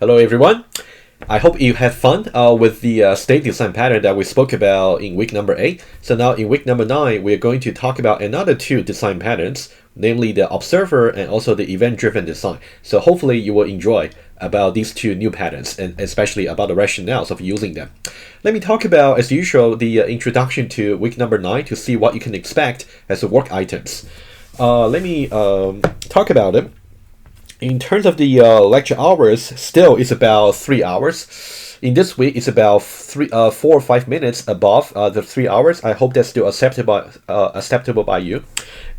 Hello everyone. I hope you had fun with the state design pattern that we spoke about in week number 8. So now in week number 9, we're going to talk about another two design patterns, namely the observer and also the event-driven design. So hopefully you will enjoy about these two new patterns and especially about the rationales of using them. Let me talk about, as usual, the introduction to week number 9 to see what you can expect as the work items. Let me talk about it. In terms of the lecture hours, still it's about 3 hours. In this week, it's about 4 or 5 minutes above the 3 hours. I hope that's still acceptable by you.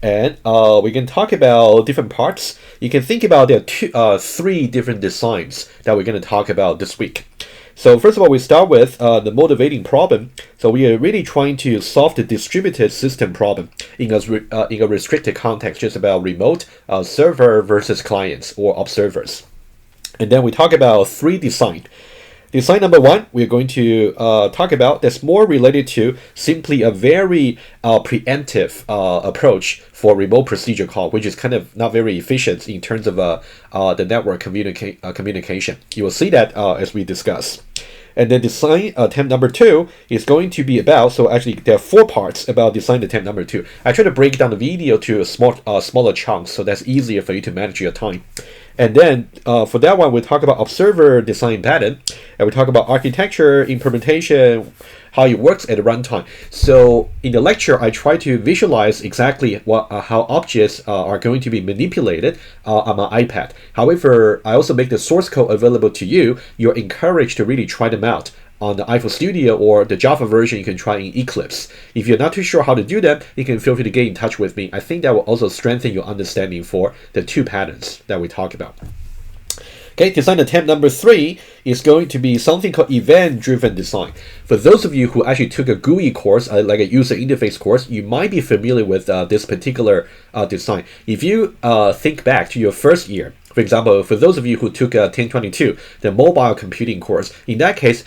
And we can talk about different parts. You can think about there are three different designs that we're going to talk about this week. So first of all, we start with the motivating problem. So we are really trying to solve the distributed system problem in a restricted context, just about remote server versus clients or observers. And then we talk about three design. Design number 1, we're going to talk about that's more related to simply a very preemptive approach for remote procedure call, which is kind of not very efficient in terms of the network communication. You will see that as we discuss. And then design attempt number 2 is going to be about, so actually there are 4 parts about design attempt number 2. I try to break down the video to smaller chunks so that's easier for you to manage your time. And then for that one, we'll talk about observer design pattern, and we talk about architecture, implementation, how it works at the runtime. So in the lecture, I try to visualize exactly how objects are going to be manipulated on my iPad. However, I also make the source code available to you. You're encouraged to really try them out on the iPhone Studio or the Java version. You can try in Eclipse. If you're not too sure how to do that, you can feel free to get in touch with me. I think that will also strengthen your understanding for the two patterns that we talk about. Okay, design attempt number 3 is going to be something called event-driven design. For those of you who actually took a GUI course, like a user interface course, you might be familiar with this particular design. If you think back to your first year, for example, for those of you who took 1022, the mobile computing course, in that case,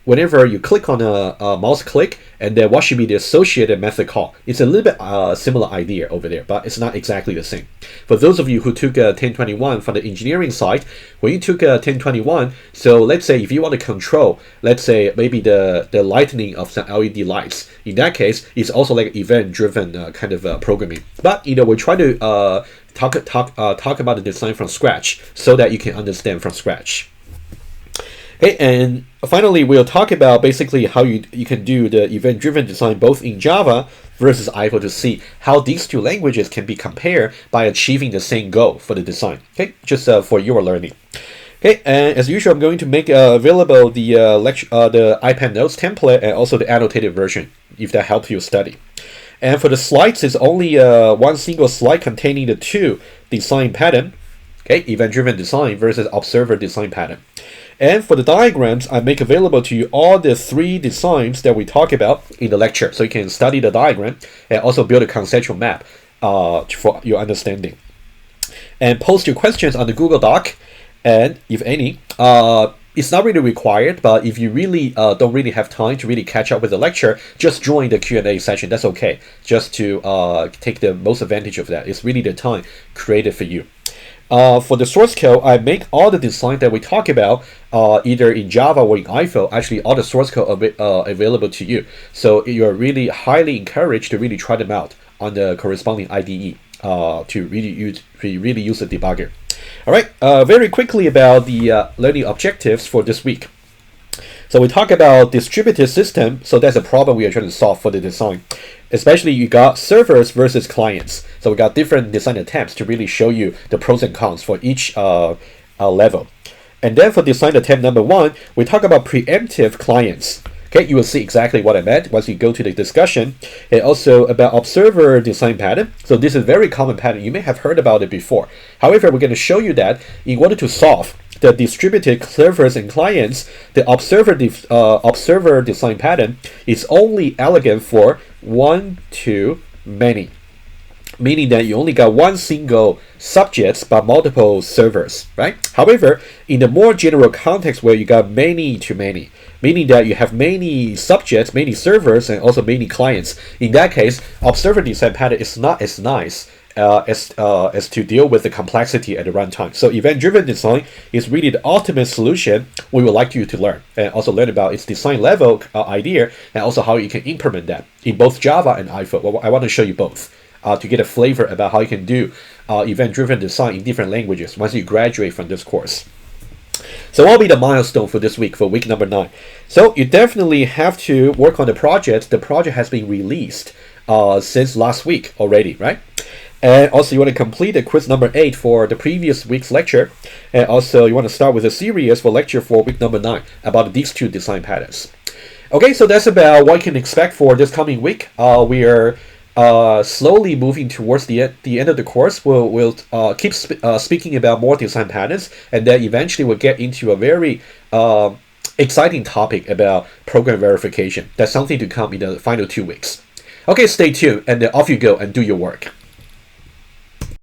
whenever you click on a mouse click, and then what should be the associated method call? It's a little bit similar idea over there, but it's not exactly the same. For those of you who took 1021 from the engineering side, when you took 1021, so let's say if you want to control, let's say maybe the lightening of some LED lights, in that case, it's also like event-driven kind of programming. But we try to talk about the design from scratch so that you can understand from scratch. Okay, and finally, we'll talk about basically how you can do the event-driven design both in Java versus iPhone to see how these two languages can be compared by achieving the same goal for the design. Okay, just for your learning. Okay, and as usual, I'm going to make available the the iPad notes template and also the annotated version if that helps you study. And for the slides, it's only one single slide containing the two design pattern. Okay, event-driven design versus observer design pattern. And for the diagrams, I make available to you all the 3 designs that we talk about in the lecture. So you can study the diagram and also build a conceptual map for your understanding. And post your questions on the Google Doc, and if any, it's not really required, but if you really don't really have time to really catch up with the lecture, just join the Q&A session. That's okay, just to take the most advantage of that. It's really the time created for you. For the source code, I make all the design that we talk about either in Java or in iPhone. Actually, all the source code available to you. So you're really highly encouraged to really try them out on the corresponding IDE to really use the debugger. All right, very quickly about the learning objectives for this week. So we talk about distributed system. So that's a problem we are trying to solve for the design. Especially you got servers versus clients. So we got different design attempts to really show you the pros and cons for each level. And then for design attempt number 1, we talk about preemptive clients. Okay, you will see exactly what I meant once you go to the discussion. And also about observer design pattern. So this is a very common pattern. You may have heard about it before. However, we're going to show you that in order to solve the distributed servers and clients, the observer design pattern is only elegant for one to many. meaning that you only got one single subject but multiple servers, right? However, in the more general context where you got many to many, meaning that you have many subjects, many servers, and also many clients, in that case, observer design pattern is not as nice as to deal with the complexity at the runtime. So event-driven design is really the ultimate solution we would like you to learn, and also learn about its design level idea, and also how you can implement that in both Java and iPhone. Well, I want to show you both to get a flavor about how you can do event-driven design in different languages once you graduate from this course. So what will be the milestone for this week, for week number 9? So you definitely have to work on the project. The project has been released since last week already, right? And also you want to complete the quiz number 8 for the previous week's lecture. And also you want to start with a series for lecture for week number 9 about these two design patterns. Okay, so that's about what you can expect for this coming week. We are slowly moving towards the end of the course. We'll keep speaking about more design patterns, and then eventually we'll get into a very exciting topic about program verification. That's something to come in the final 2 weeks. Okay, stay tuned, and off you go and do your work.